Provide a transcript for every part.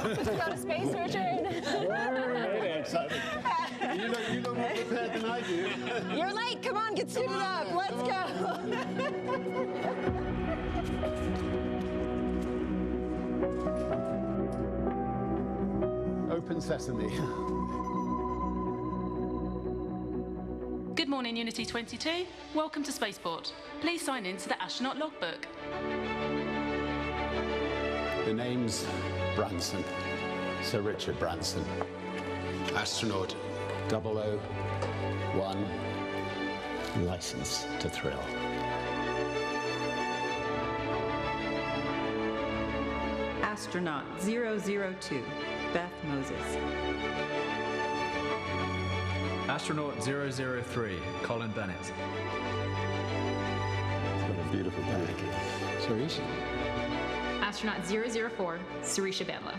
to go to space, Richard. You know more prepared than I do. You're late. Come on, get suited up. Let's go. Open sesame. Good morning, Unity 22. Welcome to Spaceport. Please sign in to the astronaut logbook. The name's Branson, Sir Richard Branson. Astronaut 001, license to thrill. Astronaut 002, Beth Moses. Astronaut 003, Colin Bennett. It's got a beautiful bag. Sarisha. Astronaut 004, Sarisha Bamla.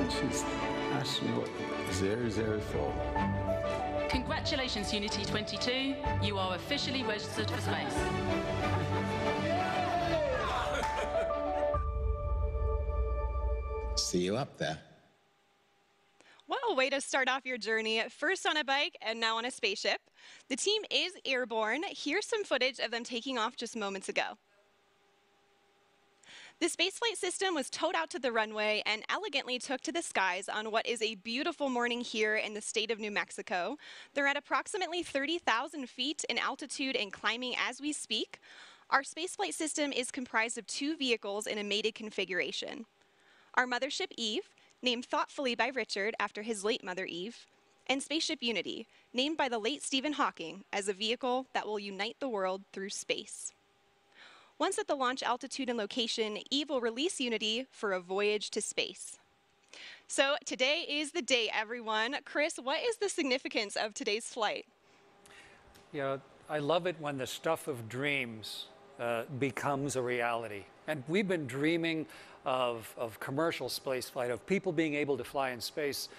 And she's astronaut 004. Congratulations, Unity 22. You are officially registered for space. See you up there. What a way to start off your journey, first on a bike and now on a spaceship. The team is airborne. Here's some footage of them taking off just moments ago. The spaceflight system was towed out to the runway and elegantly took to the skies on what is a beautiful morning here in the state of New Mexico. They're at approximately 30,000 feet in altitude and climbing as we speak. Our spaceflight system is comprised of 2 vehicles in a mated configuration. Our mothership Eve, named thoughtfully by Richard after his late mother Eve, and Spaceship Unity, named by the late Stephen Hawking as a vehicle that will unite the world through space. Once at the launch altitude and location, Eve will release Unity for a voyage to space. So today is the day, everyone. Chris, what is the significance of today's flight? You know, I love it when the stuff of dreams becomes a reality. And we've been dreaming of commercial space flight, of people being able to fly in space.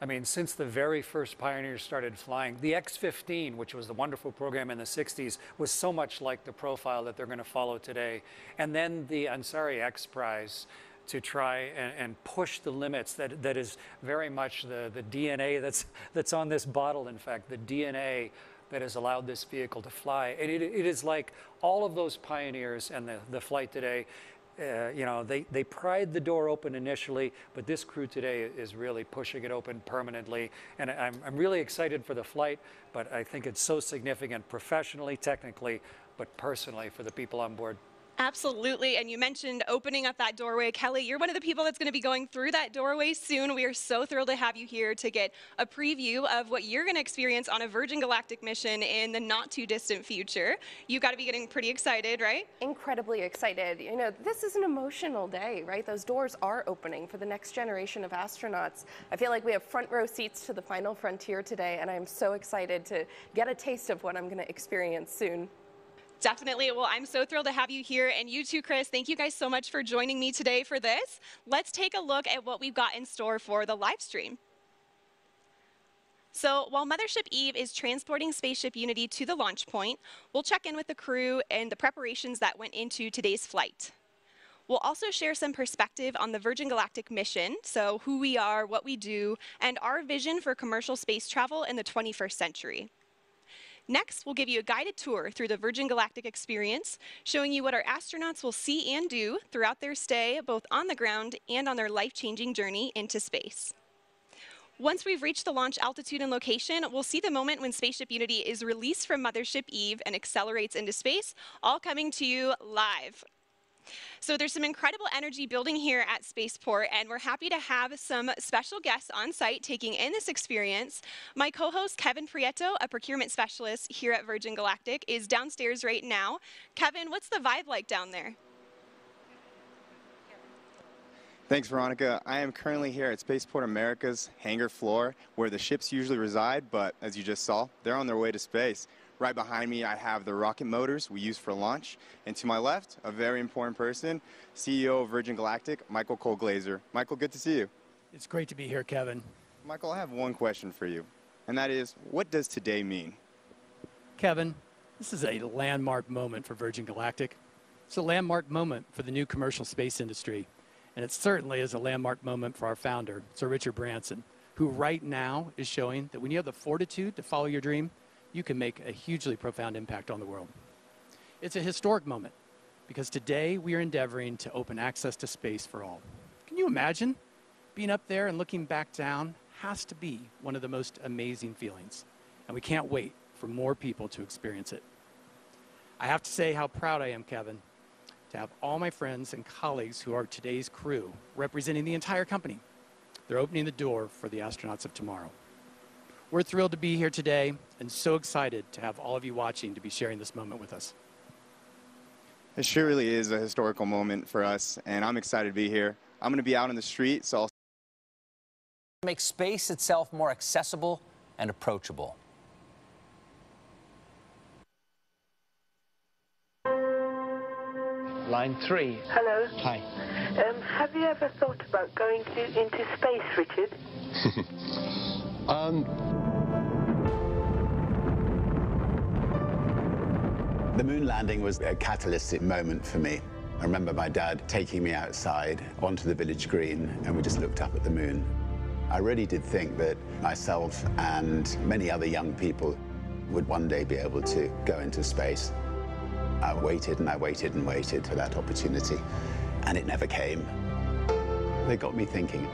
I mean, since the very first pioneers started flying, the X-15, which was the wonderful program in the 60s, was so much like the profile that they're going to follow today. And then the Ansari X Prize to try and push the limits. That is very much the DNA that's on this bottle, in fact, the DNA that has allowed this vehicle to fly. And it is like all of those pioneers and the flight today. You know, they pried the door open initially, but this crew today is really pushing it open permanently. And I'm really excited for the flight, but I think it's so significant professionally, technically, but personally for the people on board. Absolutely, and you mentioned opening up that doorway. Kelly, you're one of the people that's going to be going through that doorway soon. We are so thrilled to have you here to get a preview of what you're going to experience on a Virgin Galactic mission in the not too distant future. You've got to be getting pretty excited, right? Incredibly excited. You know, this is an emotional day, right? Those doors are opening for the next generation of astronauts. I feel like we have front row seats to the final frontier today, and I'm so excited to get a taste of what I'm going to experience soon. Definitely. Well, I'm so thrilled to have you here. And you too, Chris. Thank you guys so much for joining me today for this. Let's take a look at what we've got in store for the live stream. So while Mothership Eve is transporting Spaceship Unity to the launch point, we'll check in with the crew and the preparations that went into today's flight. We'll also share some perspective on the Virgin Galactic mission, so who we are, what we do, and our vision for commercial space travel in the 21st century. Next, we'll give you a guided tour through the Virgin Galactic experience, showing you what our astronauts will see and do throughout their stay, both on the ground and on their life-changing journey into space. Once we've reached the launch altitude and location, we'll see the moment when Spaceship Unity is released from Mothership Eve and accelerates into space, all coming to you live. So there's some incredible energy building here at Spaceport, and we're happy to have some special guests on site taking in this experience. My co-host, Kevin Prieto, a procurement specialist here at Virgin Galactic, is downstairs right now. Kevin, what's the vibe like down there? Thanks, Veronica. I am currently here at Spaceport America's hangar floor, where the ships usually reside, but as you just saw, they're on their way to space. Right behind me, I have the rocket motors we use for launch. And to my left, a very important person, CEO of Virgin Galactic, Michael Cole-Glazer. Michael, good to see you. It's great to be here, Kevin. Michael, I have one question for you, and that is, what does today mean? Kevin, this is a landmark moment for Virgin Galactic. It's a landmark moment for the new commercial space industry. And it certainly is a landmark moment for our founder, Sir Richard Branson, who right now is showing that when you have the fortitude to follow your dream, you can make a hugely profound impact on the world. It's a historic moment because today we are endeavoring to open access to space for all. Can you imagine? Being up there and looking back down has to be one of the most amazing feelings, and we can't wait for more people to experience it. I have to say how proud I am, Kevin, to have all my friends and colleagues who are today's crew representing the entire company. They're opening the door for the astronauts of tomorrow. We're thrilled to be here today and so excited to have all of you watching to be sharing this moment with us. It sure really is a historical moment for us, and I'm excited to be here. I'm going to be out on the street, so I'll make space itself more accessible and approachable. Line 3. Hello. Hi. Have you ever thought about going into space, Richard? The moon landing was a catalytic moment for me. I remember my dad taking me outside onto the village green, and we just looked up at the moon. I really did think that myself and many other young people would one day be able to go into space. I waited and I waited and waited for that opportunity, and it never came. They got me thinking.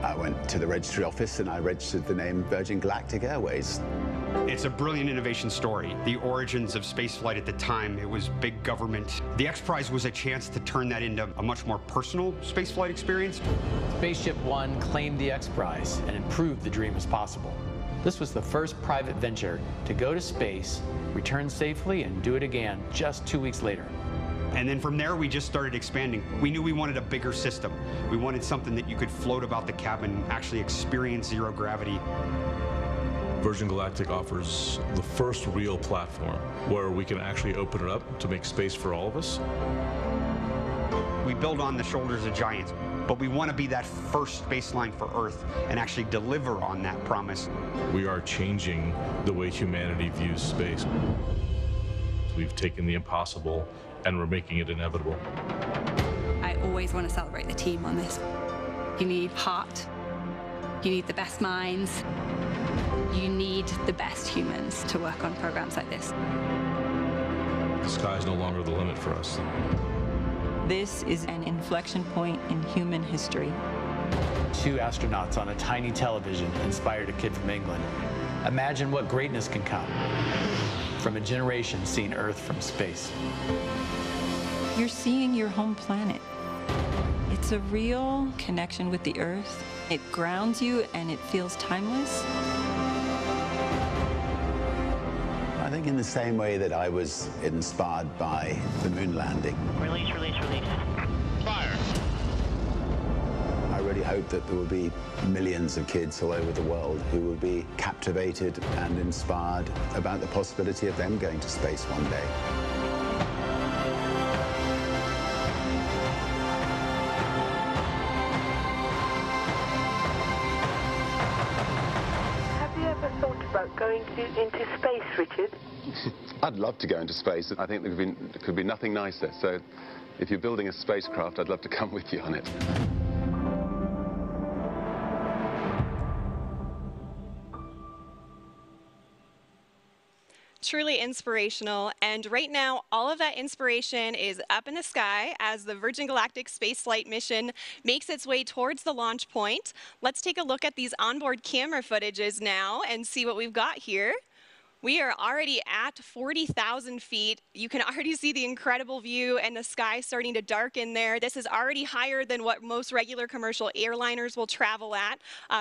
I went to the registry office and I registered the name Virgin Galactic Airways. It's a brilliant innovation story. The origins of spaceflight at the time, it was big government. The X Prize was a chance to turn that into a much more personal spaceflight experience. SpaceShipOne claimed the X Prize and proved the dream was possible. This was the first private venture to go to space, return safely, and do it again just 2 weeks later. And then from there, we just started expanding. We knew we wanted a bigger system. We wanted something that you could float about the cabin, actually experience zero gravity. Virgin Galactic offers the first real platform where we can actually open it up to make space for all of us. We build on the shoulders of giants, but we want to be that first baseline for Earth and actually deliver on that promise. We are changing the way humanity views space. We've taken the impossible and we're making it inevitable. I always want to celebrate the team on this. You need heart, you need the best minds, you need the best humans to work on programs like this. The sky's no longer the limit for us. This is an inflection point in human history. 2 astronauts on a tiny television inspired a kid from England. Imagine what greatness can come from a generation seeing Earth from space. You're seeing your home planet. It's a real connection with the Earth. It grounds you and it feels timeless. I think in the same way that I was inspired by the moon landing. Release, release, release. Fire. I really hope that there will be millions of kids all over the world who will be captivated and inspired about the possibility of them going to space one day. Have you ever thought about going into space, Richard? I'd love to go into space. I think there could be nothing nicer. So if you're building a spacecraft, I'd love to come with you on it. Truly inspirational, and right now all of that inspiration is up in the sky as the Virgin Galactic spaceflight mission makes its way towards the launch point. Let's take a look at these onboard camera footages now and see what we've got here. We are already at 40,000 feet. You can already see the incredible view and the sky starting to darken there. This is already higher than what most regular commercial airliners will travel at.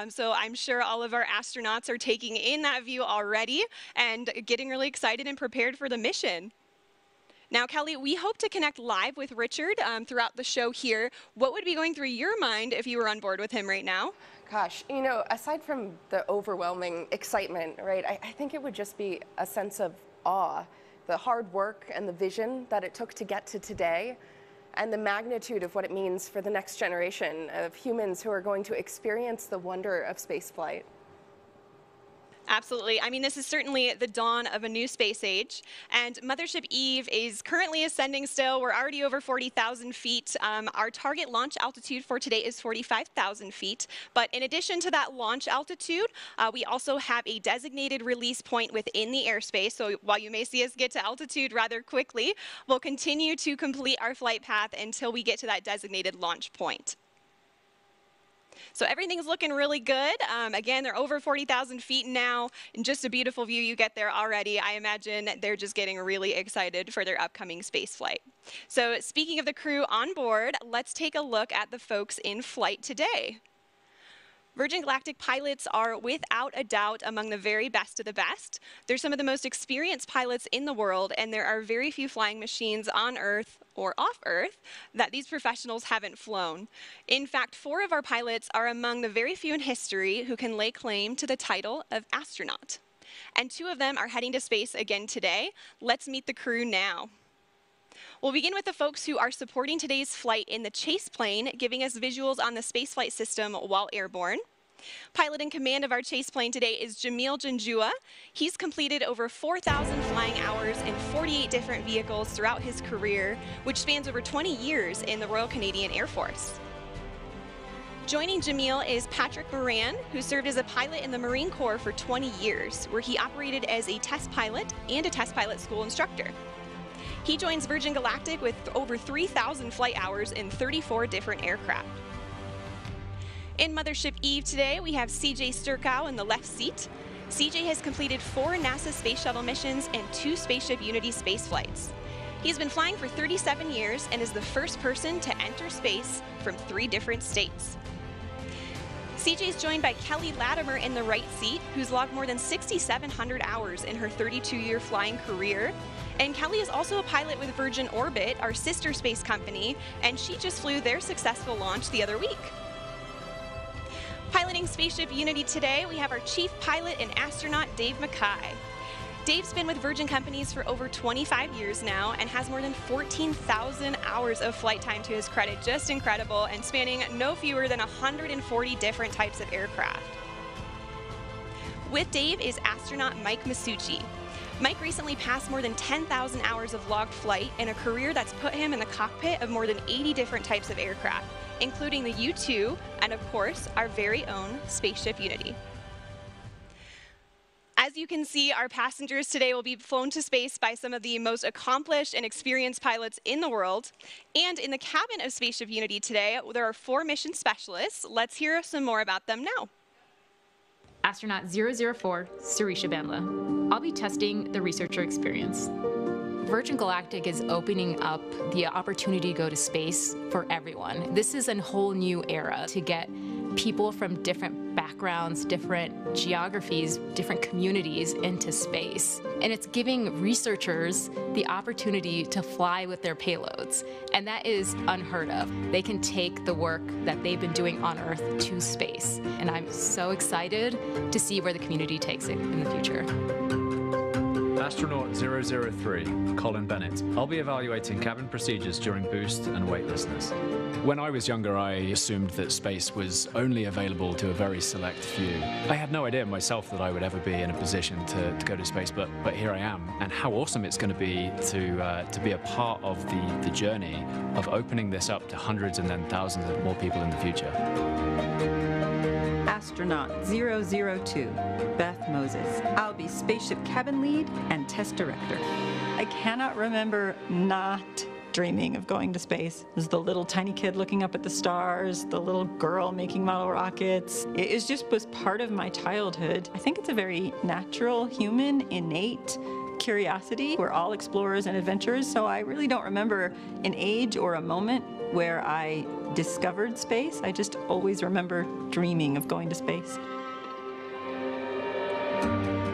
So I'm sure all of our astronauts are taking in that view already and getting really excited and prepared for the mission. Now, Kelly, we hope to connect live with Richard throughout the show here. What would be going through your mind if you were on board with him right now? Gosh, you know, aside from the overwhelming excitement, right, I think it would just be a sense of awe, the hard work and the vision that it took to get to today, and the magnitude of what it means for the next generation of humans who are going to experience the wonder of spaceflight. Absolutely. I mean, this is certainly the dawn of a new space age. And Mothership Eve is currently ascending still. We're already over 40,000 feet. Our target launch altitude for today is 45,000 feet. But in addition to that launch altitude, we also have a designated release point within the airspace. So while you may see us get to altitude rather quickly, we'll continue to complete our flight path until we get to that designated launch point. So everything's looking really good. Again, they're over 40,000 feet now, and just a beautiful view you get there already. I imagine they're just getting really excited for their upcoming space flight. So speaking of the crew on board, let's take a look at the folks in flight today. Virgin Galactic pilots are without a doubt among the very best of the best. They're some of the most experienced pilots in the world, and there are very few flying machines on Earth or off Earth that these professionals haven't flown. In fact, 4 of our pilots are among the very few in history who can lay claim to the title of astronaut. And 2 of them are heading to space again today. Let's meet the crew now. We'll begin with the folks who are supporting today's flight in the chase plane, giving us visuals on the spaceflight system while airborne. Pilot in command of our chase plane today is Jamil Janjua. He's completed over 4,000 flying hours in 48 different vehicles throughout his career, which spans over 20 years in the Royal Canadian Air Force. Joining Jamil is Patrick Moran, who served as a pilot in the Marine Corps for 20 years, where he operated as a test pilot and a test pilot school instructor. He joins Virgin Galactic with over 3,000 flight hours in 34 different aircraft. In Mothership Eve today, we have CJ Sturkow in the left seat. CJ has completed 4 NASA Space Shuttle missions and 2 SpaceShip Unity space flights. He's been flying for 37 years and is the first person to enter space from 3 different states. CJ is joined by Kelly Latimer in the right seat, who's logged more than 6,700 hours in her 32-year flying career. And Kelly is also a pilot with Virgin Orbit, our sister space company, and she just flew their successful launch the other week. Piloting SpaceShip Unity today, we have our chief pilot and astronaut, Dave Mackay. Dave's been with Virgin Companies for over 25 years now and has more than 14,000 hours of flight time to his credit. Just incredible, and spanning no fewer than 140 different types of aircraft. With Dave is astronaut Mike Masucci. Mike recently passed more than 10,000 hours of logged flight in a career that's put him in the cockpit of more than 80 different types of aircraft, including the U-2 and, of course, our very own SpaceShip Unity. As you can see, our passengers today will be flown to space by some of the most accomplished and experienced pilots in the world. And in the cabin of SpaceShip Unity today, there are 4 mission specialists. Let's hear some more about them now. Astronaut 004, Sirisha Bandla. I'll be testing the researcher experience. Virgin Galactic is opening up the opportunity to go to space for everyone. This is a whole new era to get people from different backgrounds, different geographies, different communities into space. And it's giving researchers the opportunity to fly with their payloads. And that is unheard of. They can take the work that they've been doing on Earth to space. And I'm so excited to see where the community takes it in the future. Astronaut 003, Colin Bennett. I'll be evaluating cabin procedures during boost and weightlessness. When I was younger, I assumed that space was only available to a very select few. I had no idea myself that I would ever be in a position to go to space, but here I am. And how awesome it's going to be a part of the journey of opening this up to hundreds and then thousands of more people in the future. Astronaut 002, Beth Moses. I'll be spaceship cabin lead and test director. I cannot remember not dreaming of going to space. There's the little tiny kid looking up at the stars, the little girl making model rockets. It was part of my childhood. I think it's a very natural, human, innate curiosity. We're all explorers and adventurers, so I really don't remember an age or a moment where I discovered space. I just always remember dreaming of going to space.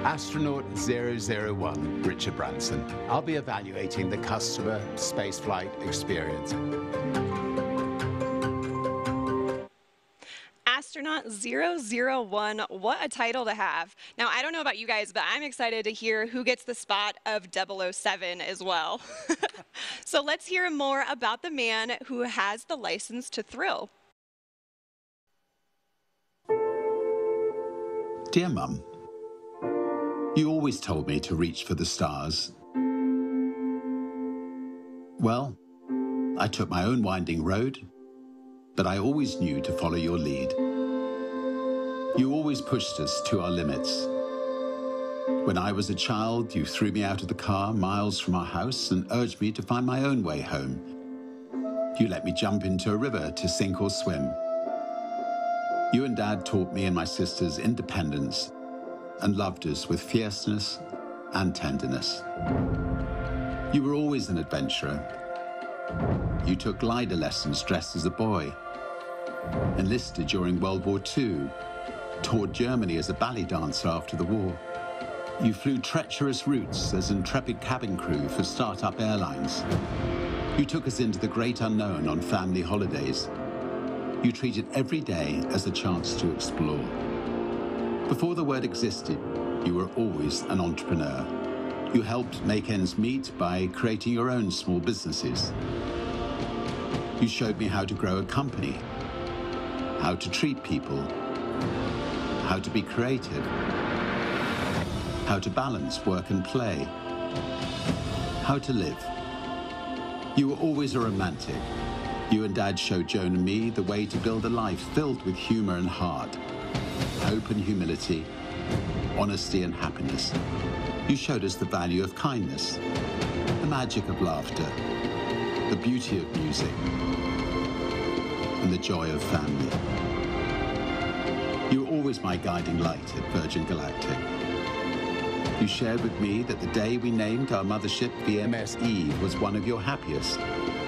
Astronaut 001, Richard Branson. I'll be evaluating the customer spaceflight experience. Astronaut 001, what a title to have. Now, I don't know about you guys, but I'm excited to hear who gets the spot of 007 as well. So let's hear more about the man who has the license to thrill. Dear Mum, You always told me to reach for the stars. Well, I took my own winding road, but I always knew to follow your lead. You always pushed us to our limits. When I was a child, you threw me out of the car miles from our house and urged me to find my own way home. You let me jump into a river to sink or swim. You and Dad taught me and my sisters independence and loved us with fierceness and tenderness. You were always an adventurer. You took glider lessons dressed as a boy, enlisted during World War II, toured Germany as a ballet dancer after the war. You flew treacherous routes as intrepid cabin crew for start-up airlines. You took us into the great unknown on family holidays. You treated every day as a chance to explore. Before the word existed, you were always an entrepreneur. You helped make ends meet by creating your own small businesses. You showed me how to grow a company, how to treat people, how to be creative, how to balance work and play, how to live. You were always a romantic. You and Dad showed Joan and me the way to build a life filled with humor and heart, hope and humility, honesty and happiness. You showed us the value of kindness, the magic of laughter, the beauty of music, and the joy of family. You were always my guiding light at Virgin Galactic. You shared with me that the day we named our mothership VMS Eve was one of your happiest.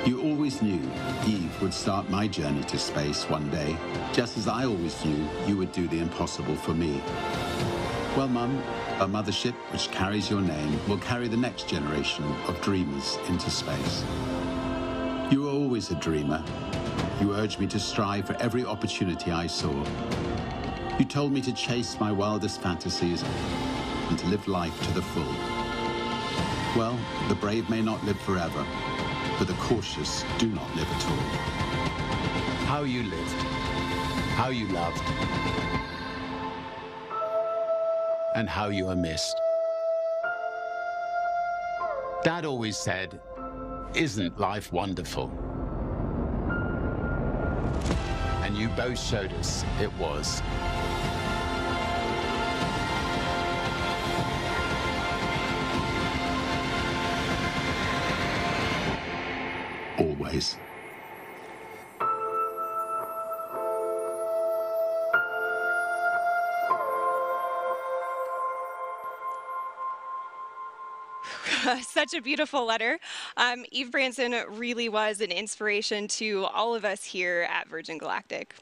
You always knew Eve would start my journey to space one day, just as I always knew you would do the impossible for me. Well, Mum, our mothership, which carries your name, will carry the next generation of dreamers into space. You were always a dreamer. You urged me to strive for every opportunity I saw. You told me to chase my wildest fantasies and to live life to the full. Well, the brave may not live forever, but the cautious do not live at all. How you lived, how you loved, and how you are missed. Dad always said, "Isn't life wonderful?" And you both showed us it was. Always. Such a beautiful letter. Eve Branson really was an inspiration to all of us here at Virgin Galactic.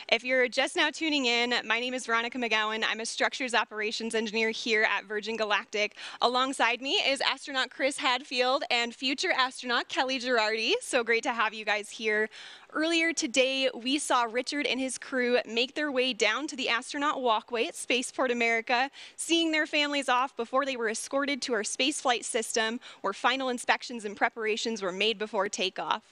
If you're just now tuning in, my name is Veronica McGowan. I'm a structures operations engineer here at Virgin Galactic. Alongside me is astronaut Chris Hadfield and future astronaut Kelly Girardi. So great to have you guys here. Earlier today, we saw Richard and his crew make their way down to the astronaut walkway at Spaceport America, seeing their families off before they were escorted to our spaceflight system, where final inspections and preparations were made before takeoff.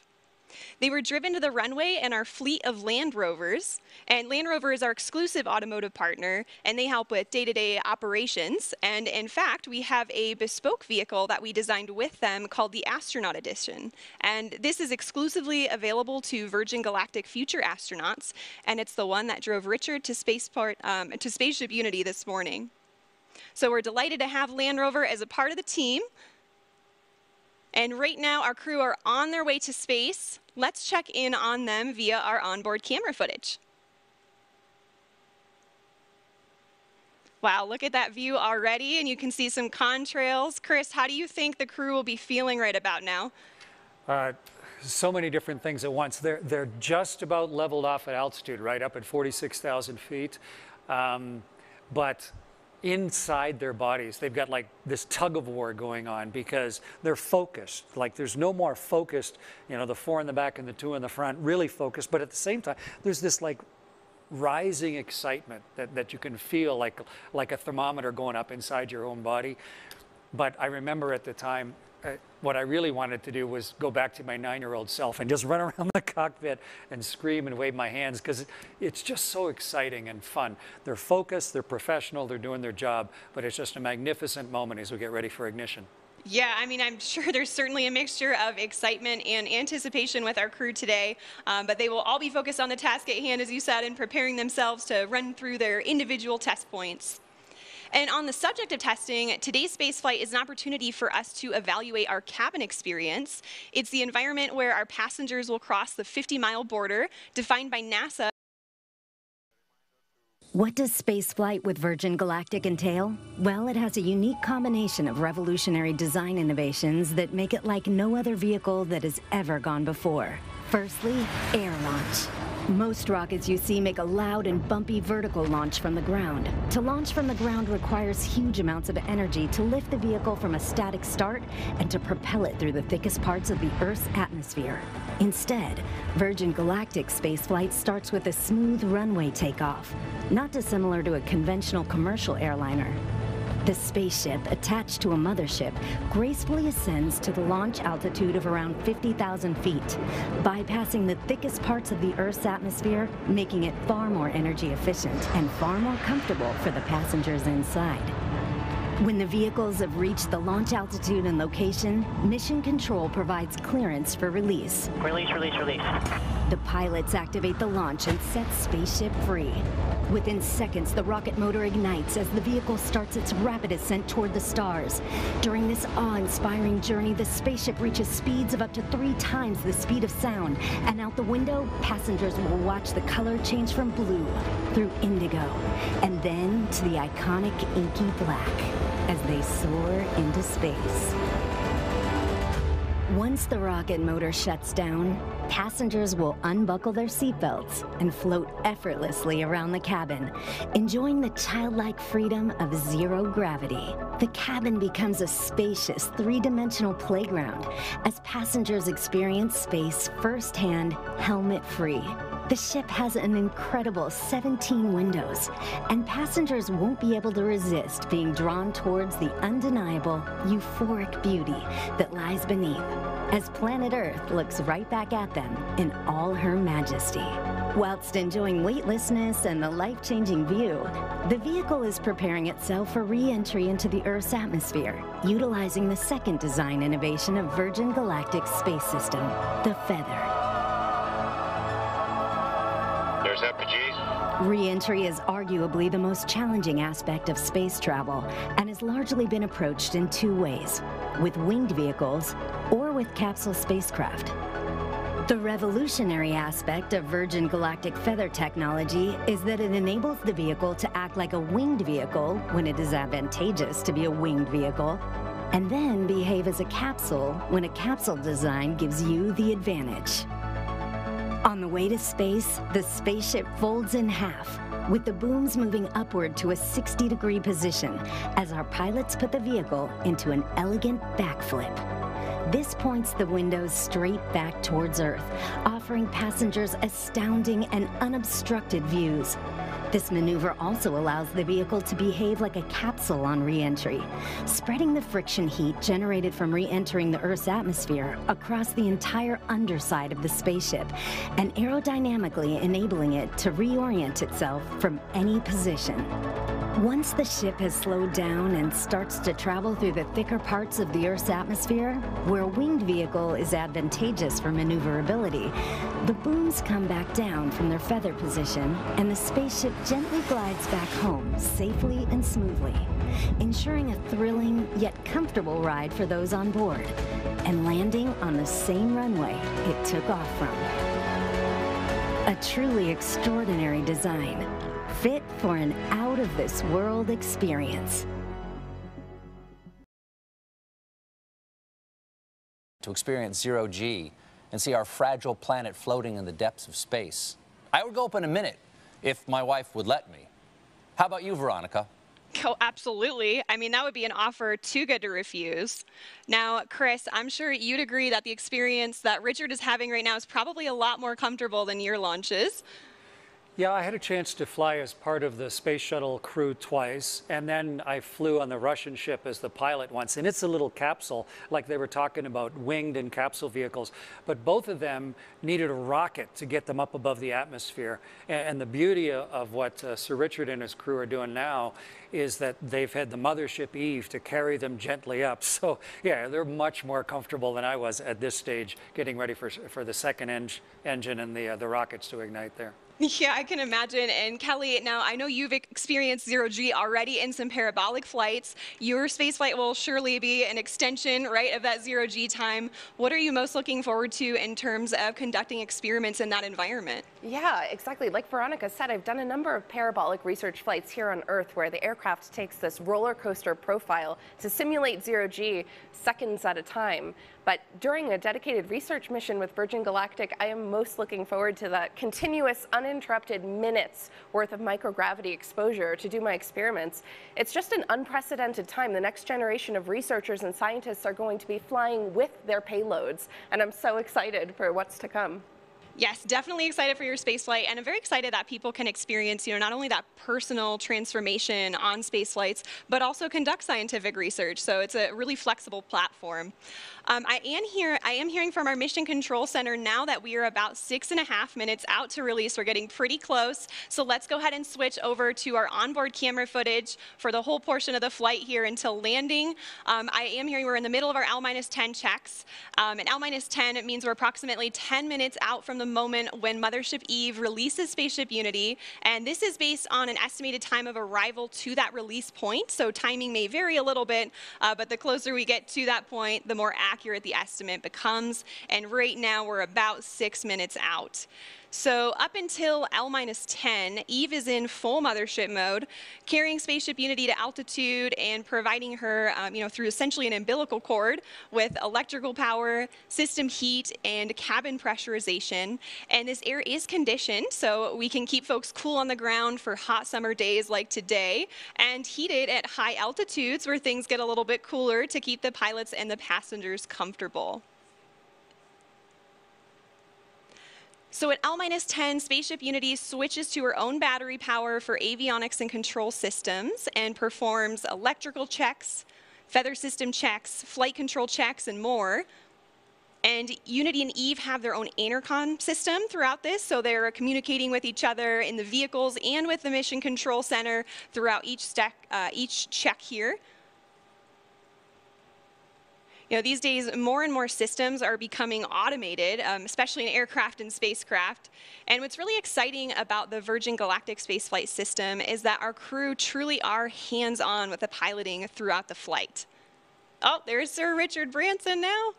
They were driven to the runway in our fleet of Land Rovers, and Land Rover is our exclusive automotive partner, and they help with day-to-day operations. And in fact, we have a bespoke vehicle that we designed with them called the Astronaut Edition. And this is exclusively available to Virgin Galactic future astronauts, and it's the one that drove Richard to Spaceport, to Spaceship Unity this morning. So we're delighted to have Land Rover as a part of the team. And right now, our crew are on their way to space. Let's check in on them via our onboard camera footage. Wow, look at that view already, and you can see some contrails. Chris, how do you think the crew will be feeling right about now? So many different things at once. They're just about leveled off at altitude, right up at 46,000 feet. But inside their bodies, they've got like this tug of war going on because they're focused. Like there's no more focused, you know, the 4 in the back and the 2 in the front, really focused. But at the same time, there's this like rising excitement that you can feel like a thermometer going up inside your own body. But I remember at the time, what I really wanted to do was go back to my 9-year-old self and just run around the cockpit and scream and wave my hands, because it's just so exciting and fun. They're focused, they're professional, they're doing their job, but it's just a magnificent moment as we get ready for ignition. Yeah, I mean, I'm sure there's certainly a mixture of excitement and anticipation with our crew today, but they will all be focused on the task at hand, as you said, and preparing themselves to run through their individual test points. And on the subject of testing, today's spaceflight is an opportunity for us to evaluate our cabin experience. It's the environment where our passengers will cross the 50-mile border defined by NASA. What does spaceflight with Virgin Galactic entail? Well, it has a unique combination of revolutionary design innovations that make it like no other vehicle that has ever gone before. Firstly, air launch. Most rockets you see make a loud and bumpy vertical launch from the ground. To launch from the ground requires huge amounts of energy to lift the vehicle from a static start and to propel it through the thickest parts of the Earth's atmosphere. Instead, Virgin Galactic spaceflight starts with a smooth runway takeoff, not dissimilar to a conventional commercial airliner. The spaceship, attached to a mothership, gracefully ascends to the launch altitude of around 50,000 feet, bypassing the thickest parts of the Earth's atmosphere, making it far more energy efficient and far more comfortable for the passengers inside. When the vehicles have reached the launch altitude and location, Mission Control provides clearance for release. Release, release, release. The pilots activate the launch and set spaceship free. Within seconds, the rocket motor ignites as the vehicle starts its rapid ascent toward the stars. During this awe-inspiring journey, the spaceship reaches speeds of up to 3 times the speed of sound. And out the window, passengers will watch the color change from blue through indigo, and then to the iconic inky black as they soar into space. Once the rocket motor shuts down, passengers will unbuckle their seatbelts and float effortlessly around the cabin, enjoying the childlike freedom of zero gravity. The cabin becomes a spacious, 3-dimensional playground as passengers experience space firsthand, helmet-free. The ship has an incredible 17 windows, and passengers won't be able to resist being drawn towards the undeniable, euphoric beauty that lies beneath, as planet Earth looks right back at them in all her majesty. Whilst enjoying weightlessness and the life-changing view, the vehicle is preparing itself for re-entry into the Earth's atmosphere, utilizing the second design innovation of Virgin Galactic's space system, the feather. There's FPG. Re-entry is arguably the most challenging aspect of space travel and has largely been approached in 2 ways, with winged vehicles or with capsule spacecraft. The revolutionary aspect of Virgin Galactic feather technology is that it enables the vehicle to act like a winged vehicle when it is advantageous to be a winged vehicle, and then behave as a capsule when a capsule design gives you the advantage. On the way to space, the spaceship folds in half, with the booms moving upward to a 60-degree position as our pilots put the vehicle into an elegant backflip. This points the windows straight back towards Earth, offering passengers astounding and unobstructed views. This maneuver also allows the vehicle to behave like a capsule on re-entry, spreading the friction heat generated from re-entering the Earth's atmosphere across the entire underside of the spaceship, and aerodynamically enabling it to reorient itself from any position. Once the ship has slowed down and starts to travel through the thicker parts of the Earth's atmosphere, where a winged vehicle is advantageous for maneuverability, the booms come back down from their feather position, and the spaceship gently glides back home safely and smoothly, ensuring a thrilling yet comfortable ride for those on board, and landing on the same runway it took off from. A truly extraordinary design, fit for an out-of-this-world experience. To experience zero-G and see our fragile planet floating in the depths of space. I would go up in a minute if my wife would let me. How about you, Veronica? Oh, absolutely. I mean, that would be an offer too good to refuse. Now, Chris, I'm sure you'd agree that the experience that Richard is having right now is probably a lot more comfortable than your launches. Yeah, I had a chance to fly as part of the space shuttle crew twice, and then I flew on the Russian ship as the pilot once. And it's a little capsule, like they were talking about winged and capsule vehicles. But both of them needed a rocket to get them up above the atmosphere. And the beauty of what Sir Richard and his crew are doing now is that they've had the mothership Eve to carry them gently up. So yeah, they're much more comfortable than I was at this stage, getting ready for the second engine and the rockets to ignite there. Yeah, I can imagine. And Kelly, now I know you've experienced zero-G already in some parabolic flights. Your space flight will surely be an extension, right, of that zero-G time. What are you most looking forward to in terms of conducting experiments in that environment? Yeah, exactly. Like Veronica said, I've done a number of parabolic research flights here on Earth where the aircraft takes this roller coaster profile to simulate zero-G seconds at a time. But during a dedicated research mission with Virgin Galactic, I am most looking forward to that continuous, uninterrupted minutes worth of microgravity exposure to do my experiments. It's just an unprecedented time. The next generation of researchers and scientists are going to be flying with their payloads, and I'm so excited for what's to come. Yes, definitely excited for your space flight, and I'm very excited that people can experience, not only that personal transformation on space flights, but also conduct scientific research. So it's a really flexible platform. I am hearing from our Mission Control Center now that we are about 6.5 minutes out to release. We're getting pretty close. So let's go ahead and switch over to our onboard camera footage for the whole portion of the flight here until landing. I am hearing we're in the middle of our L-10 checks. And L-10, it means we're approximately 10 minutes out from the moment when Mothership Eve releases Spaceship Unity. And this is based on an estimated time of arrival to that release point. So timing may vary a little bit, but the closer we get to that point, the more accurate the estimate becomes. And right now we're about 6 minutes out. So up until L-10, Eve is in full mothership mode, carrying Spaceship Unity to altitude and providing her, through essentially an umbilical cord with electrical power, system heat, and cabin pressurization. And this air is conditioned, so we can keep folks cool on the ground for hot summer days like today, and heated at high altitudes where things get a little bit cooler to keep the pilots and the passengers comfortable. So at L-10, Spaceship Unity switches to her own battery power for avionics and control systems and performs electrical checks, feather system checks, flight control checks, and more. And Unity and Eve have their own intercom system throughout this, so they're communicating with each other in the vehicles and with the Mission Control Center throughout each check here. These days, more and more systems are becoming automated, especially in aircraft and spacecraft. And what's really exciting about the Virgin Galactic spaceflight system is that our crew truly are hands-on with the piloting throughout the flight. Oh, there's Sir Richard Branson now.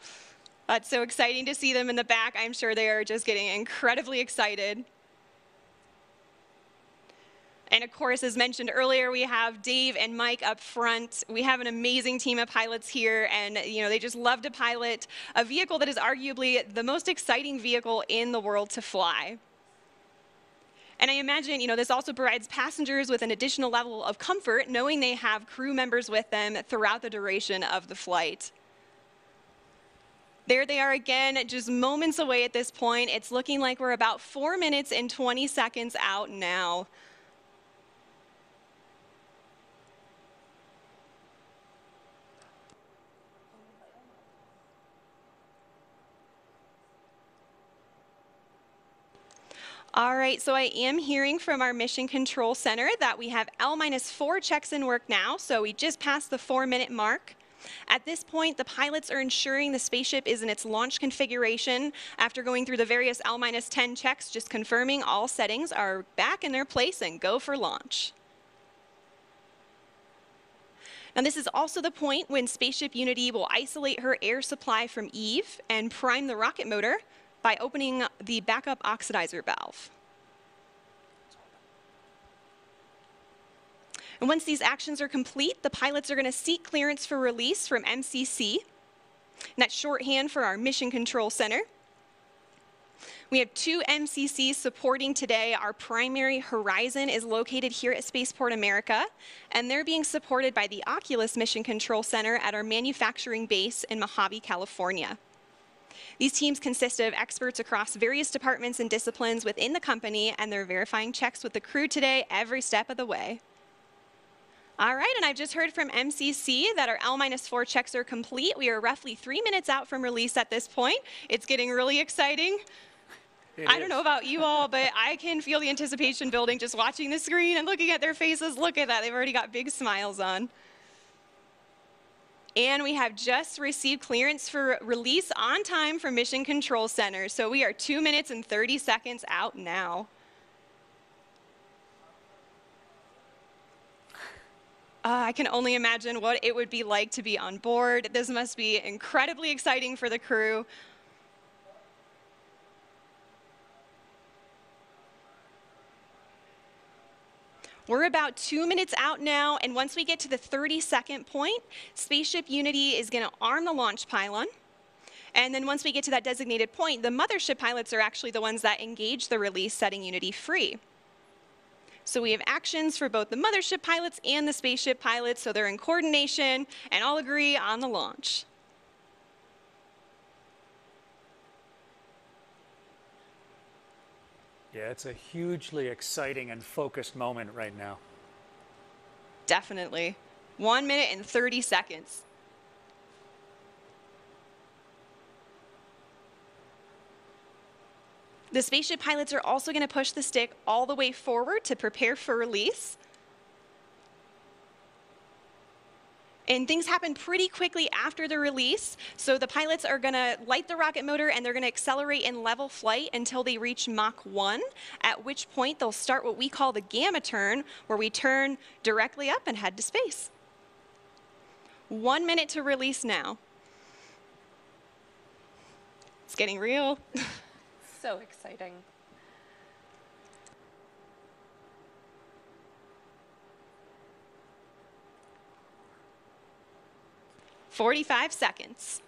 It's so exciting to see them in the back. I'm sure they are just getting incredibly excited. And of course, as mentioned earlier, we have Dave and Mike up front. We have an amazing team of pilots here, and they just love to pilot a vehicle that is arguably the most exciting vehicle in the world to fly. And I imagine, this also provides passengers with an additional level of comfort, knowing they have crew members with them throughout the duration of the flight. There they are again, just moments away at this point. It's looking like we're about 4 minutes and 20 seconds out now. All right, so I am hearing from our Mission Control Center that we have L-4 checks in work now, so we just passed the 4-minute mark. At this point, the pilots are ensuring the spaceship is in its launch configuration after going through the various L-10 checks, just confirming all settings are back in their place and go for launch. Now, this is also the point when Spaceship Unity will isolate her air supply from Eve and prime the rocket motor by opening the backup oxidizer valve. And once these actions are complete, the pilots are going to seek clearance for release from MCC. And that's shorthand for our Mission Control Center. We have 2 MCCs supporting today. Our primary Horizon is located here at Spaceport America, and they're being supported by the Oculus Mission Control Center at our manufacturing base in Mojave, California. These teams consist of experts across various departments and disciplines within the company, and they're verifying checks with the crew today every step of the way. All right, and I've just heard from MCC that our L-4 checks are complete. We are roughly 3 minutes out from release at this point. It's getting really exciting. I don't know about you all, but I can feel the anticipation building just watching the screen and looking at their faces. Look at that, they've already got big smiles on. And we have just received clearance for release on time from Mission Control Center. So we are 2 minutes and 30 seconds out now. I can only imagine what it would be like to be on board. This must be incredibly exciting for the crew. We're about 2 minutes out now, and once we get to the 30-second point, Spaceship Unity is going to arm the launch pylon. And then once we get to that designated point, the mothership pilots are actually the ones that engage the release, setting Unity free. So we have actions for both the mothership pilots and the spaceship pilots, so they're in coordination and all agree on the launch. Yeah, it's a hugely exciting and focused moment right now. Definitely. 1 minute and 30 seconds. The spaceship pilots are also going to push the stick all the way forward to prepare for release. And things happen pretty quickly after the release. So the pilots are going to light the rocket motor and they're going to accelerate in level flight until they reach Mach 1, at which point they'll start what we call the gamma turn, where we turn directly up and head to space. 1 minute to release now. It's getting real. So exciting. "45 seconds.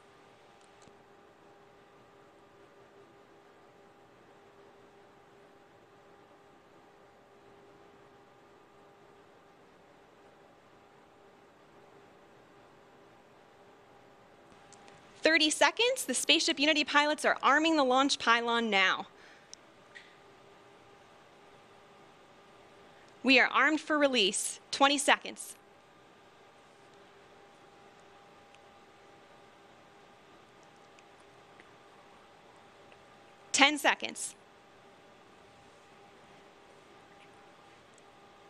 "30 seconds. The Spaceship Unity pilots are arming the launch pylon now. We are armed for release. 20 seconds. "10 seconds.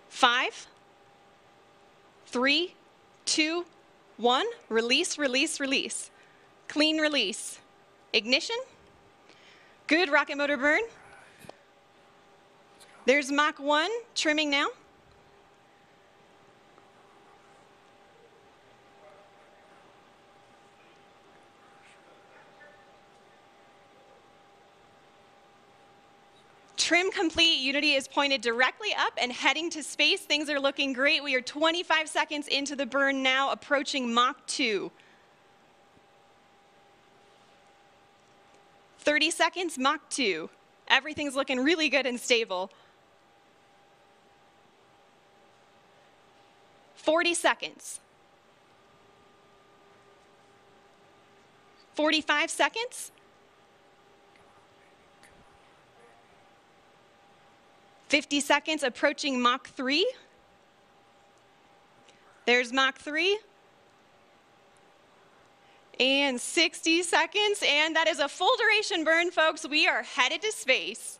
5, 3, 2, 1. Release, release, release. Clean release. Ignition. Good rocket motor burn. There's Mach 1 trimming now. Trim complete. Unity is pointed directly up and heading to space. Things are looking great. We are 25 seconds into the burn now, approaching Mach 2. 30 seconds, Mach 2. Everything's looking really good and stable. 40 seconds. 45 seconds. 50 seconds, approaching Mach 3. There's Mach 3. And 60 seconds, and that is a full duration burn, folks. We are headed to space.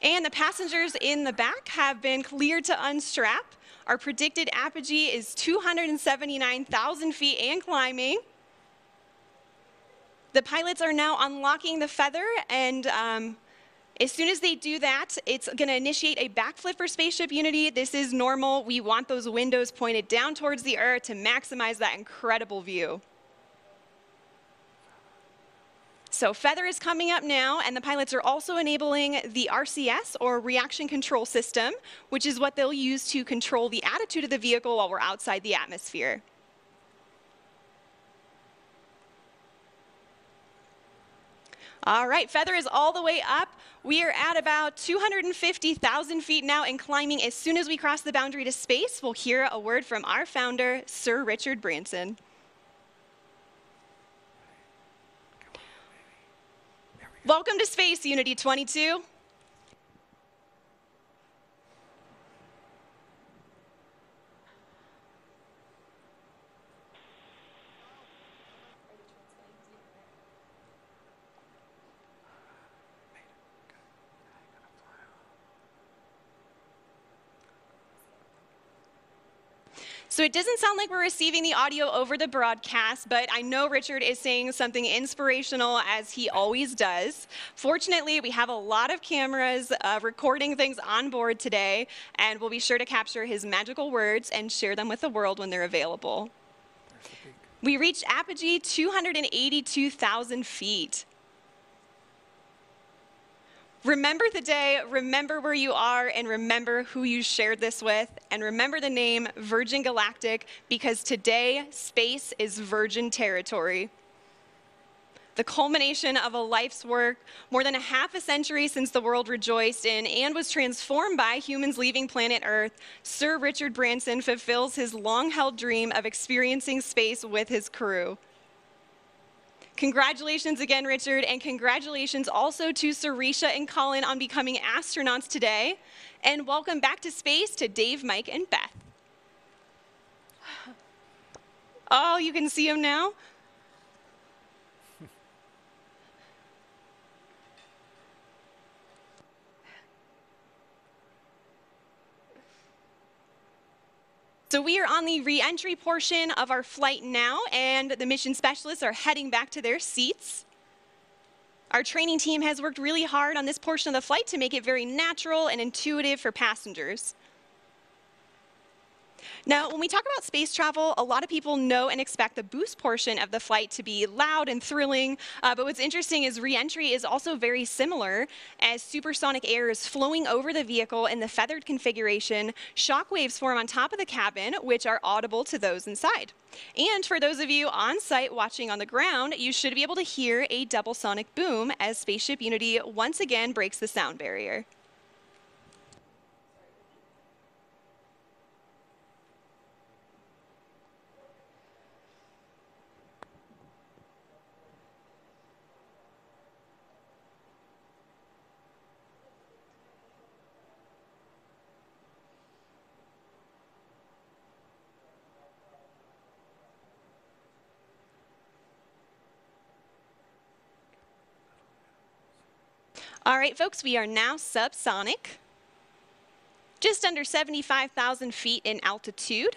And the passengers in the back have been cleared to unstrap. Our predicted apogee is 279,000 feet and climbing. The pilots are now unlocking the feather, and as soon as they do that, it's going to initiate a backflip for Spaceship Unity. This is normal. We want those windows pointed down towards the Earth to maximize that incredible view. So feather is coming up now, and the pilots are also enabling the RCS, or reaction control system, which is what they'll use to control the attitude of the vehicle while we're outside the atmosphere. All right, feather is all the way up. We are at about 250,000 feet now and climbing. As soon as we cross the boundary to space, we'll hear a word from our founder, Sir Richard Branson. Welcome to Space Unity 22. So it doesn't sound like we're receiving the audio over the broadcast, but I know Richard is saying something inspirational, as he always does. Fortunately, we have a lot of cameras recording things on board today, and we'll be sure to capture his magical words and share them with the world when they're available. We reached apogee 282,000 feet. Remember the day, remember where you are, and remember who you shared this with, and remember the name Virgin Galactic, because today, space is virgin territory. The culmination of a life's work, more than a half a century since the world rejoiced in and was transformed by humans leaving planet Earth, Sir Richard Branson fulfills his long-held dream of experiencing space with his crew. Congratulations again, Richard, and congratulations also to Sarisha and Colin on becoming astronauts today. And welcome back to space to Dave, Mike, and Beth. Oh, you can see them now? So we are on the re-entry portion of our flight now, and the mission specialists are heading back to their seats. Our training team has worked really hard on this portion of the flight to make it very natural and intuitive for passengers. Now, when we talk about space travel, a lot of people know and expect the boost portion of the flight to be loud and thrilling, but what's interesting is re-entry is also very similar, as supersonic air is flowing over the vehicle in the feathered configuration. Shock waves form on top of the cabin, which are audible to those inside. And for those of you on site watching on the ground, you should be able to hear a double sonic boom as Spaceship Unity once again breaks the sound barrier. All right, folks, we are now subsonic, just under 75,000 feet in altitude.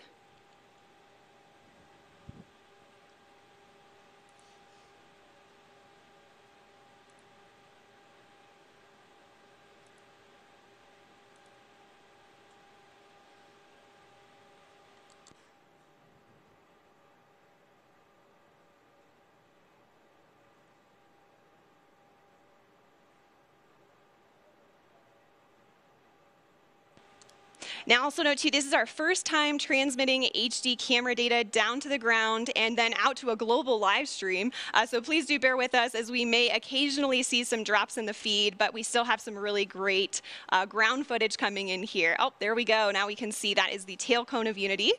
Now, also note too, this is our first time transmitting HD camera data down to the ground and then out to a global live stream. So please do bear with us, as we may occasionally see some drops in the feed, but we still have some really great ground footage coming in here. Oh, there we go. Now we can see that is the tail cone of Unity.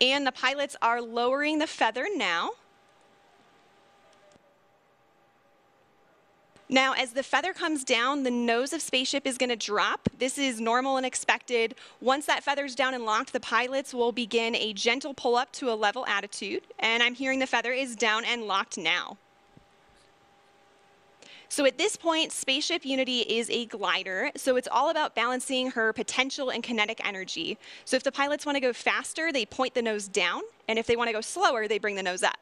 And the pilots are lowering the feather now. Now, as the feather comes down, the nose of Spaceship is going to drop. This is normal and expected. Once that feather's down and locked, the pilots will begin a gentle pull up to a level attitude. And I'm hearing the feather is down and locked now. So at this point, Spaceship Unity is a glider, so it's all about balancing her potential and kinetic energy. So if the pilots want to go faster, they point the nose down, and if they want to go slower, they bring the nose up.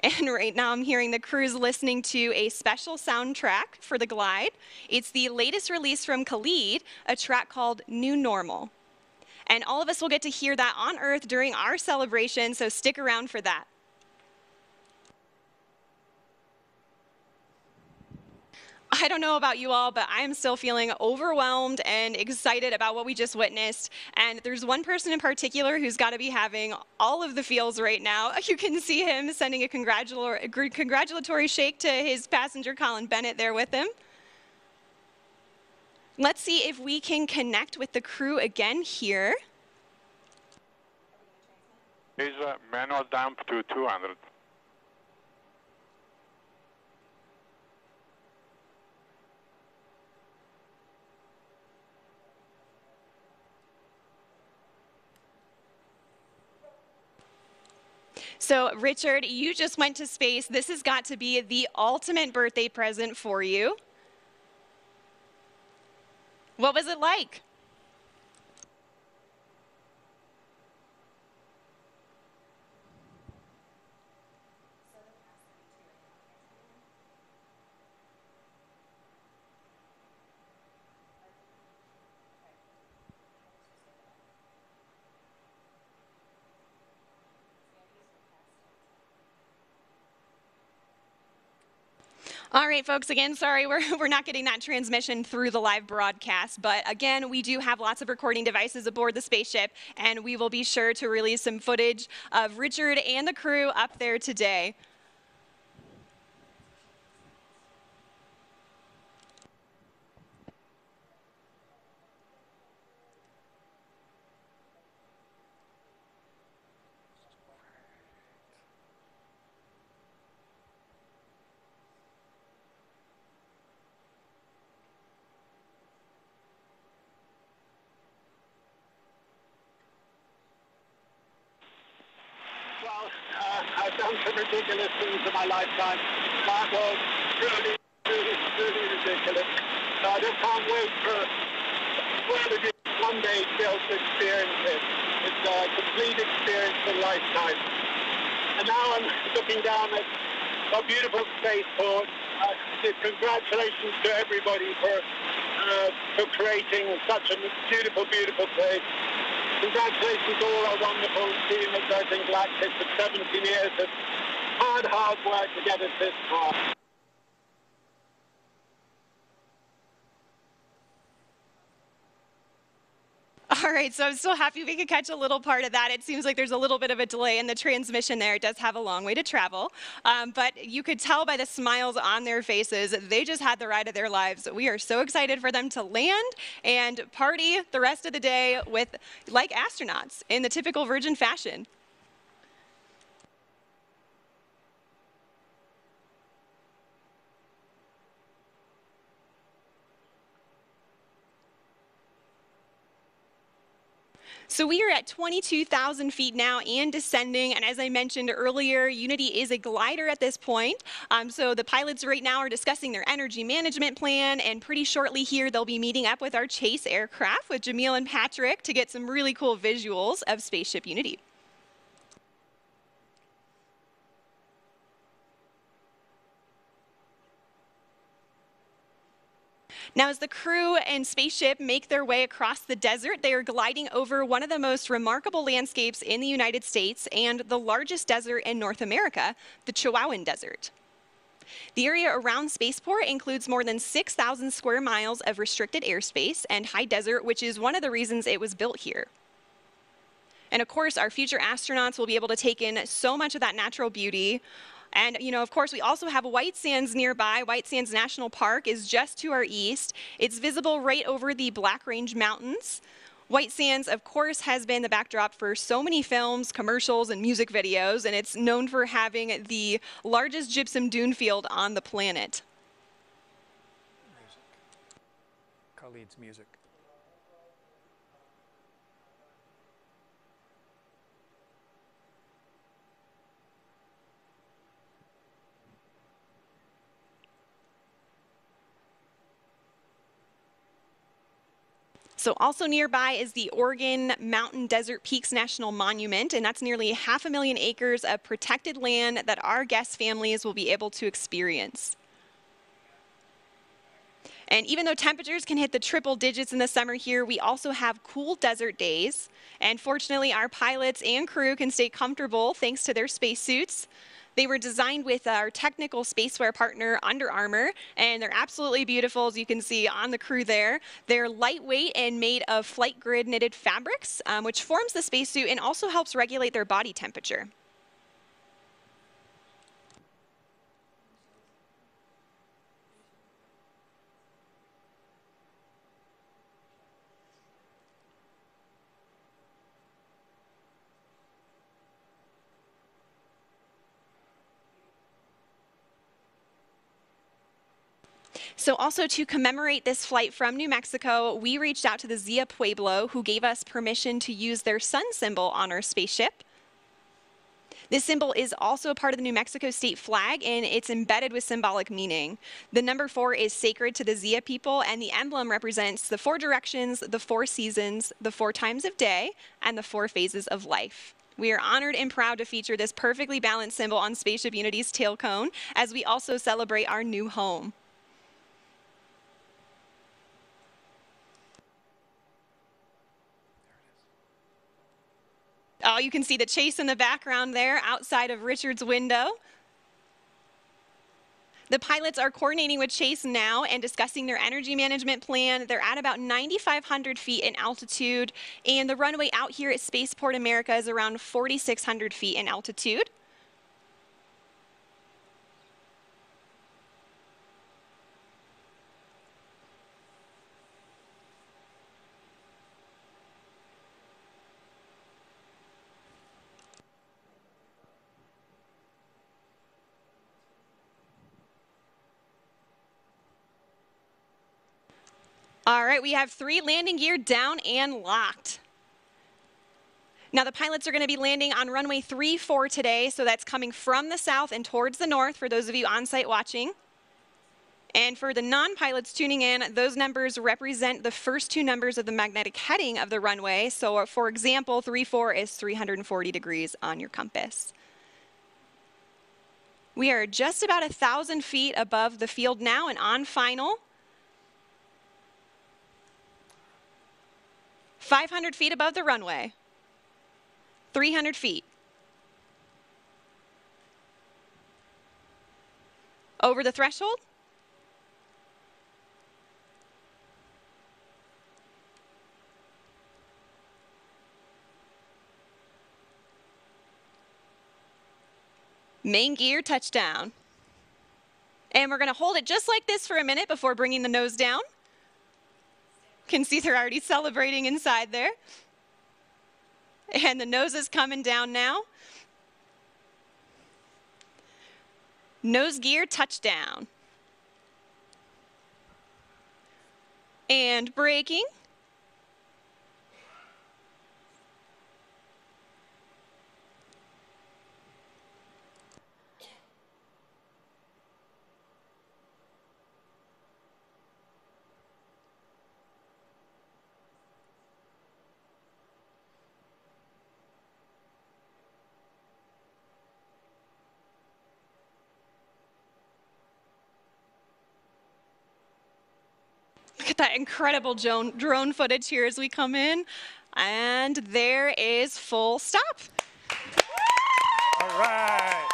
And right now I'm hearing the crew's listening to a special soundtrack for the glide. It's the latest release from Khalid, a track called New Normal. And all of us will get to hear that on Earth during our celebration, so stick around for that. I don't know about you all, but I am still feeling overwhelmed and excited about what we just witnessed. And there's one person in particular who's got to be having all of the feels right now. You can see him sending a congratulatory shake to his passenger, Colin Bennett, there with him. Let's see if we can connect with the crew again here. Is manual dump to 200. So, Richard, you just went to space. This has got to be the ultimate birthday present for you. What was it like? All right, folks, again, sorry, we're not getting that transmission through the live broadcast, but again, we do have lots of recording devices aboard the spaceship, and we will be sure to release some footage of Richard and the crew up there today. I've done some ridiculous things in my lifetime. That was really, really, really ridiculous. So I just can't wait for whoever one day to be able to experience it. It's a complete experience of a lifetime. And now I'm looking down at a beautiful spaceport. Congratulations to everybody for creating such a beautiful, beautiful place. Congratulations to all our wonderful team at Virgin Galactic for 17 years of hard work to get us this far. All right, so I'm so happy we could catch a little part of that. It seems like there's a little bit of a delay in the transmission there. It does have a long way to travel, but you could tell by the smiles on their faces, they just had the ride of their lives. We are so excited for them to land and party the rest of the day with, like astronauts, in the typical Virgin fashion. So we are at 22,000 feet now and descending, and as I mentioned earlier, Unity is a glider at this point. So the pilots right now are discussing their energy management plan, and pretty shortly here they'll be meeting up with our chase aircraft with Jamil and Patrick to get some really cool visuals of Spaceship Unity. Now, as the crew and spaceship make their way across the desert, they are gliding over one of the most remarkable landscapes in the United States and the largest desert in North America, the Chihuahuan Desert. The area around Spaceport includes more than 6,000 square miles of restricted airspace and high desert, which is one of the reasons it was built here. And of course, our future astronauts will be able to take in so much of that natural beauty. And, you know, of course, we also have White Sands nearby. White Sands National Park is just to our east. It's visible right over the Black Range Mountains. White Sands, of course, has been the backdrop for so many films, commercials, and music videos, and it's known for having the largest gypsum dune field on the planet. Khalid's music. So also nearby is the Oregon Mountain Desert Peaks National Monument, and that's nearly 500,000 acres of protected land that our guest families will be able to experience. And even though temperatures can hit the triple digits in the summer here, we also have cool desert days. And fortunately, our pilots and crew can stay comfortable thanks to their spacesuits. They were designed with our technical spacewear partner, Under Armour, and they're absolutely beautiful, as you can see on the crew there. They're lightweight and made of flight grid knitted fabrics, which forms the spacesuit and also helps regulate their body temperature. So also to commemorate this flight from New Mexico, we reached out to the Zia Pueblo, who gave us permission to use their sun symbol on our spaceship. This symbol is also a part of the New Mexico state flag, and it's embedded with symbolic meaning. The number 4 is sacred to the Zia people, and the emblem represents the 4 directions, the 4 seasons, the 4 times of day, and the 4 phases of life. We are honored and proud to feature this perfectly balanced symbol on Spaceship Unity's tail cone, as we also celebrate our new home. Oh, you can see the chase in the background there outside of Richard's window. The pilots are coordinating with Chase now and discussing their energy management plan. They're at about 9,500 feet in altitude, and the runway out here at Spaceport America is around 4,600 feet in altitude. All right, we have 3 landing gear down and locked. Now the pilots are going to be landing on runway 34 today, so that's coming from the south and towards the north for those of you on site watching. And for the non-pilots tuning in, those numbers represent the first 2 numbers of the magnetic heading of the runway. So for example, 34 is 340 degrees on your compass. We are just about 1,000 feet above the field now and on final. 500 feet above the runway, 300 feet. Over the threshold. Main gear touchdown. And we're going to hold it just like this for a minute before bringing the nose down. Can see they're already celebrating inside there. And the nose is coming down now. Nose gear touchdown. And braking. Look at that incredible drone footage here as we come in. And there is full stop. All right.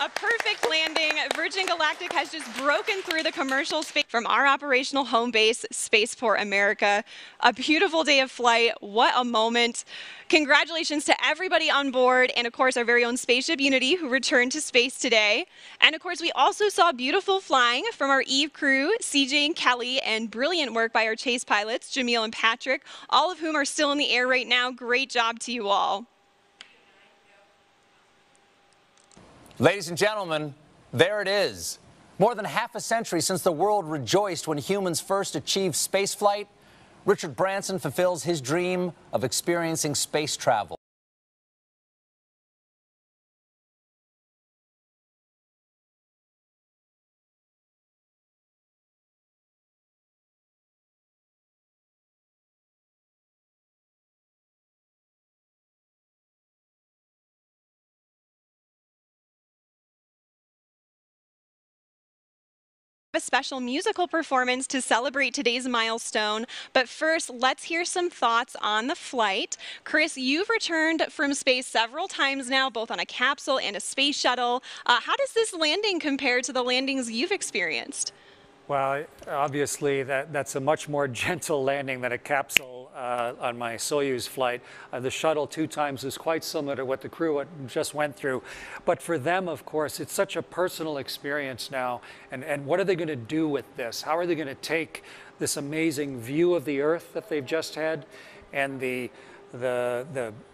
A perfect landing. Virgin Galactic has just broken through the commercial space from our operational home base, Spaceport America. A beautiful day of flight. What a moment. Congratulations to everybody on board, and of course our very own Spaceship Unity, who returned to space today. And of course we also saw beautiful flying from our Eve crew, CJ and Kelly, and brilliant work by our chase pilots, Jamil and Patrick, all of whom are still in the air right now. Great job to you all. Ladies and gentlemen, there it is. More than half a century since the world rejoiced when humans first achieved spaceflight, Richard Branson fulfills his dream of experiencing space travel. A special musical performance to celebrate today's milestone. But first, let's hear some thoughts on the flight. Chris, you've returned from space several times now, both on a capsule and a space shuttle. How does this landing compare to the landings you've experienced? Well, obviously that's a much more gentle landing than a capsule on my Soyuz flight. The shuttle 2 times is quite similar to what the crew just went through. But for them, of course, it's such a personal experience now. And what are they going to do with this? How are they going to take this amazing view of the Earth that they've just had and the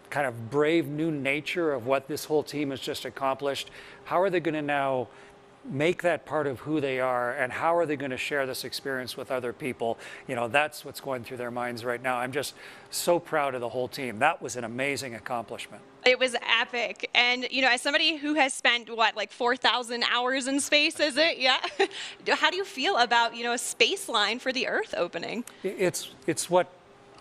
kind of brave new nature of what this whole team has just accomplished? How are they going to now make that part of who they are, and how are they going to share this experience with other people? You know, that's what's going through their minds right now. I'm just so proud of the whole team. That was an amazing accomplishment. It was epic. And, you know, as somebody who has spent, what, like 4,000 hours in space, is it? Yeah. How do you feel about, you know, a space line for the Earth opening? It's what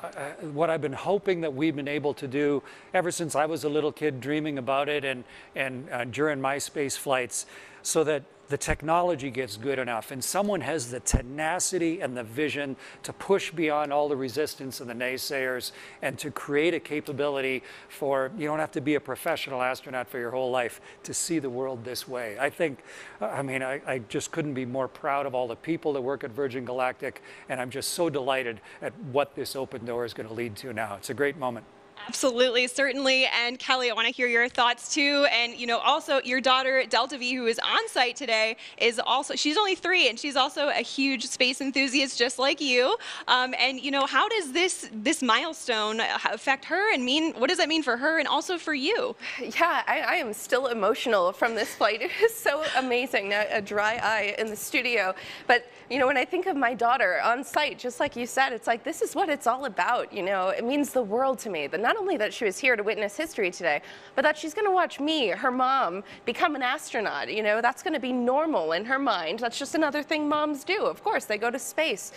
I've been hoping that we've been able to do ever since I was a little kid, dreaming about it, and during my space flights, so that the technology gets good enough and someone has the tenacity and the vision to push beyond all the resistance and the naysayers, and to create a capability for, you don't have to be a professional astronaut for your whole life to see the world this way. I think, I mean, I just couldn't be more proud of all the people that work at Virgin Galactic, and I'm just so delighted at what this open door is going to lead to now. It's a great moment. Absolutely, certainly. And Kelly, I want to hear your thoughts too. And, you know, also your daughter, Delta V, who is on site today, is also, she's only 3, and she's also a huge space enthusiast just like you. And, you know, how does this milestone affect her, and what does that mean for her and also for you? Yeah, I am still emotional from this flight. It is so amazing. A dry eye in the studio. But, you know, when I think of my daughter on site, just like you said, it's like, this is what it's all about. You know, it means the world to me. Not only that she was here to witness history today, but that she's going to watch me, her mom, become an astronaut. You know, that's going to be normal in her mind. That's just another thing moms do. Of course, they go to space.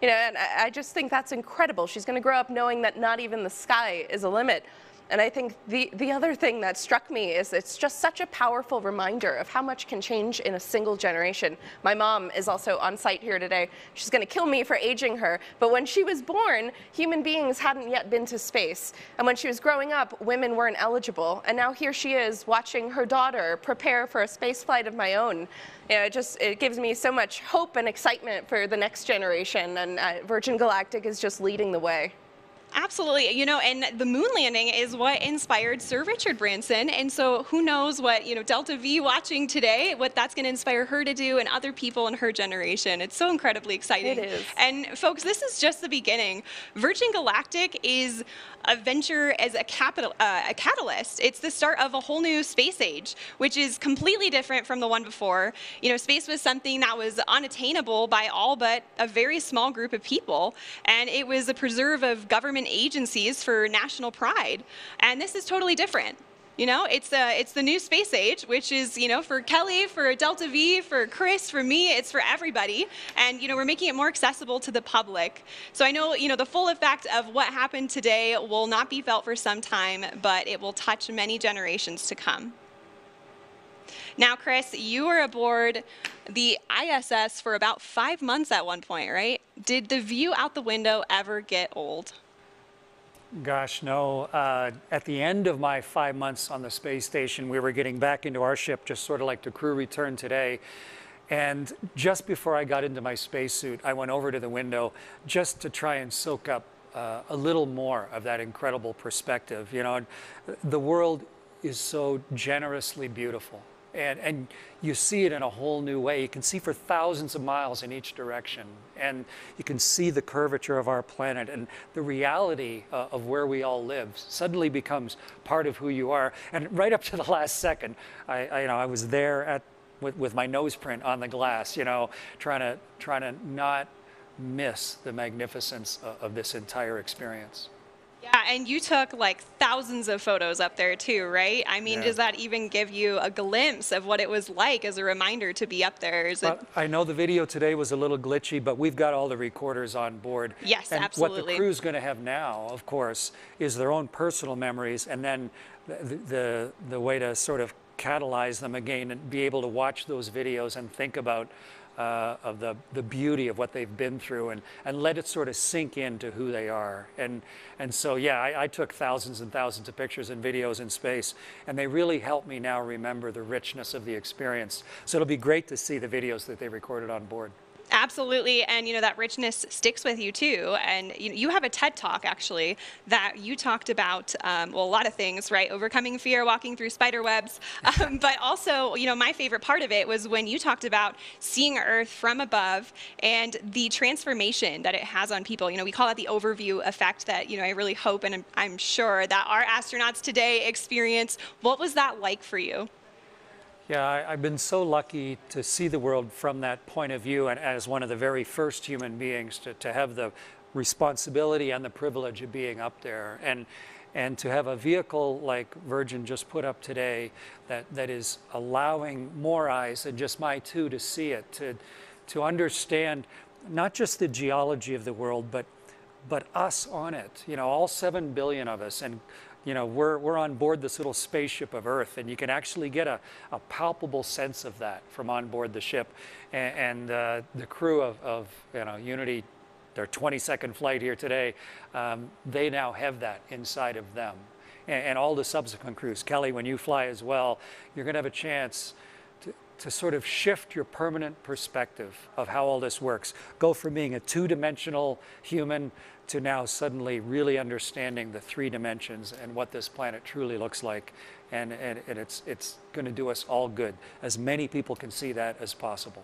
You know, and I just think that's incredible. She's going to grow up knowing that not even the sky is a limit. And I think the other thing that struck me is it's just such a powerful reminder of how much can change in a single generation. My mom is also on site here today. She's going to kill me for aging her, but when she was born, human beings hadn't yet been to space. And when she was growing up, women weren't eligible. And now here she is watching her daughter prepare for a space flight of my own. You know, it gives me so much hope and excitement for the next generation, and Virgin Galactic is just leading the way. Absolutely. You know, and the moon landing is what inspired Sir Richard Branson. And so who knows what, you know, Delta V watching today, what that's going to inspire her to do and other people in her generation. It's so incredibly exciting. It is. And folks, this is just the beginning. Virgin Galactic is a venture as a catalyst. It's the start of a whole new space age, which is completely different from the one before. You know, space was something that was unattainable by all but a very small group of people. And it was a preserve of government agencies for national pride. And this is totally different. You know, it's the new space age, which is, you know, for Kelly, for Delta V, for Chris, for me, it's for everybody. And, you know, we're making it more accessible to the public. So I know, you know, the full effect of what happened today will not be felt for some time, but it will touch many generations to come. Now, Chris, you were aboard the ISS for about 5 months at one point, right? Did the view out the window ever get old? Gosh, no. At the end of my 5 months on the space station, we were getting back into our ship, just sort of like the crew returned today. And just before I got into my spacesuit, I went over to the window just to try and soak up a little more of that incredible perspective. You know, the world is so generously beautiful. And you see it in a whole new way. You can see for thousands of miles in each direction. And you can see the curvature of our planet, and the reality of where we all live suddenly becomes part of who you are. And right up to the last second, I was there with my nose print on the glass, you know, trying to not miss the magnificence of this entire experience. Yeah, and you took like thousands of photos up there too, right? I mean, Yeah. Does that even give you a glimpse of what it was like as a reminder to be up there? Is it... I know the video today was a little glitchy, but we've got all the recorders on board. Yes, and absolutely. What the crew's going to have now, of course, is their own personal memories, and then the way to sort of catalyze them again and be able to watch those videos and think about of the beauty of what they've been through, and let it sort of sink into who they are. And so, yeah, I took thousands and thousands of pictures and videos in space, and they really help me now remember the richness of the experience. So it'll be great to see the videos that they recorded on board. Absolutely, and you know that richness sticks with you too. And you have a TED Talk actually that you talked about, well, a lot of things, right? Overcoming fear, walking through spider webs, but also, you know, my favorite part of it was when you talked about seeing Earth from above and the transformation that it has on people. You know, we call it the overview effect that, you know, I really hope and I'm sure that our astronauts today experience. What was that like for you? Yeah, I've been so lucky to see the world from that point of view, and as one of the very first human beings to have the responsibility and the privilege of being up there, and to have a vehicle like Virgin just put up today that is allowing more eyes than just my two to see it, to understand not just the geology of the world, but us on it. You know, all 7 billion of us, and you know, we're on board this little spaceship of Earth, and you can actually get a palpable sense of that from on board the ship. And the crew of you know, Unity, their 22nd flight here today, they now have that inside of them. And all the subsequent crews. Kelly, when you fly as well, you're going to have a chance to sort of shift your permanent perspective of how all this works. Go from being a two-dimensional human to now suddenly really understanding the 3 dimensions and what this planet truly looks like. And it's going to do us all good. As many people can see that as possible.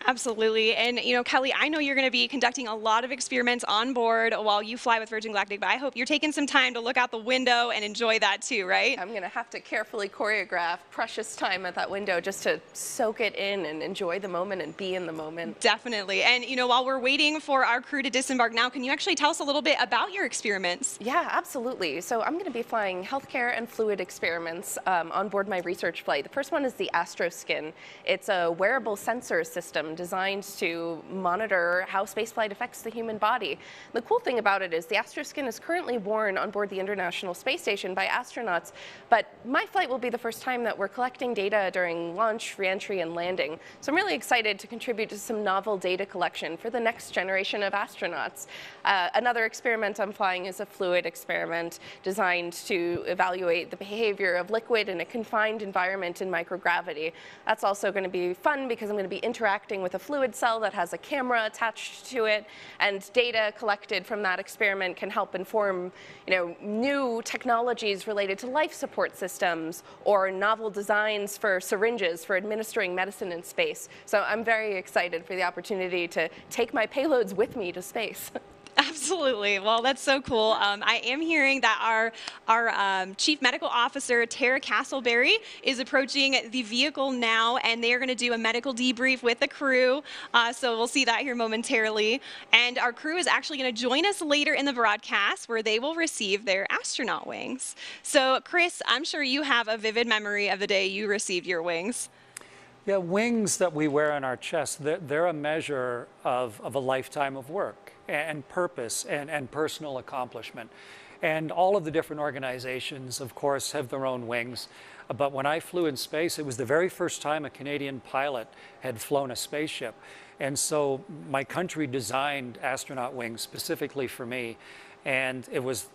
Absolutely. And, you know, Kelly, I know you're going to be conducting a lot of experiments on board while you fly with Virgin Galactic, but I hope you're taking some time to look out the window and enjoy that too, right? I'm going to have to carefully choreograph precious time at that window just to soak it in and enjoy the moment and be in the moment. Definitely. And, you know, while we're waiting for our crew to disembark now, can you actually tell us a little bit about your experiments? Yeah, absolutely. So I'm going to be flying healthcare and fluid experiments on board my research flight. The first one is the AstroSkin. It's a wearable sensor system designed to monitor how spaceflight affects the human body. The cool thing about it is the AstroSkin is currently worn on board the International Space Station by astronauts, but my flight will be the first time that we're collecting data during launch, re-entry, and landing. So I'm really excited to contribute to some novel data collection for the next generation of astronauts. Another experiment I'm flying is a fluid experiment designed to evaluate the behavior of liquid in a confined environment in microgravity. That's also going to be fun because I'm going to be interacting with a fluid cell that has a camera attached to it, and data collected from that experiment can help inform, you know, new technologies related to life support systems or novel designs for syringes for administering medicine in space. So I'm very excited for the opportunity to take my payloads with me to space. Absolutely. Well, that's so cool. I am hearing that our Chief Medical Officer, Tara Castleberry, is approaching the vehicle now, and they are going to do a medical debrief with the crew. So we'll see that here momentarily. And our crew is actually going to join us later in the broadcast, where they will receive their astronaut wings. So, Chris, I'm sure you have a vivid memory of the day you received your wings. Yeah, wings that we wear on our chest, they're a measure of a lifetime of work and purpose and personal accomplishment. And all of the different organizations, of course, have their own wings. But when I flew in space, it was the very first time a Canadian pilot had flown a spaceship. And so my country designed astronaut wings specifically for me. And it was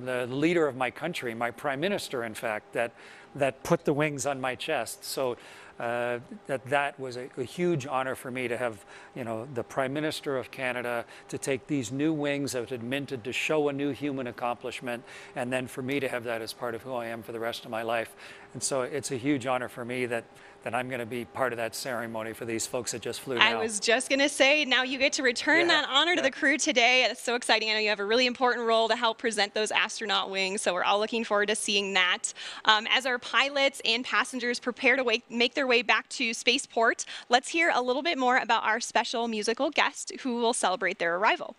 the leader of my country, my prime minister, in fact, that put the wings on my chest. So that was a huge honor for me to have, you know, the Prime Minister of Canada to take these new wings that had minted to show a new human accomplishment, and then for me to have that as part of who I am for the rest of my life. And so it's a huge honor for me that I'm going to be part of that ceremony for these folks that just flew now. I was just going to say, now you get to return that honor to the crew today. That's so exciting. I know you have a really important role to help present those astronaut wings, so we're all looking forward to seeing that. As our pilots and passengers prepare to make their way back to spaceport, let's hear a little bit more about our special musical guest who will celebrate their arrival.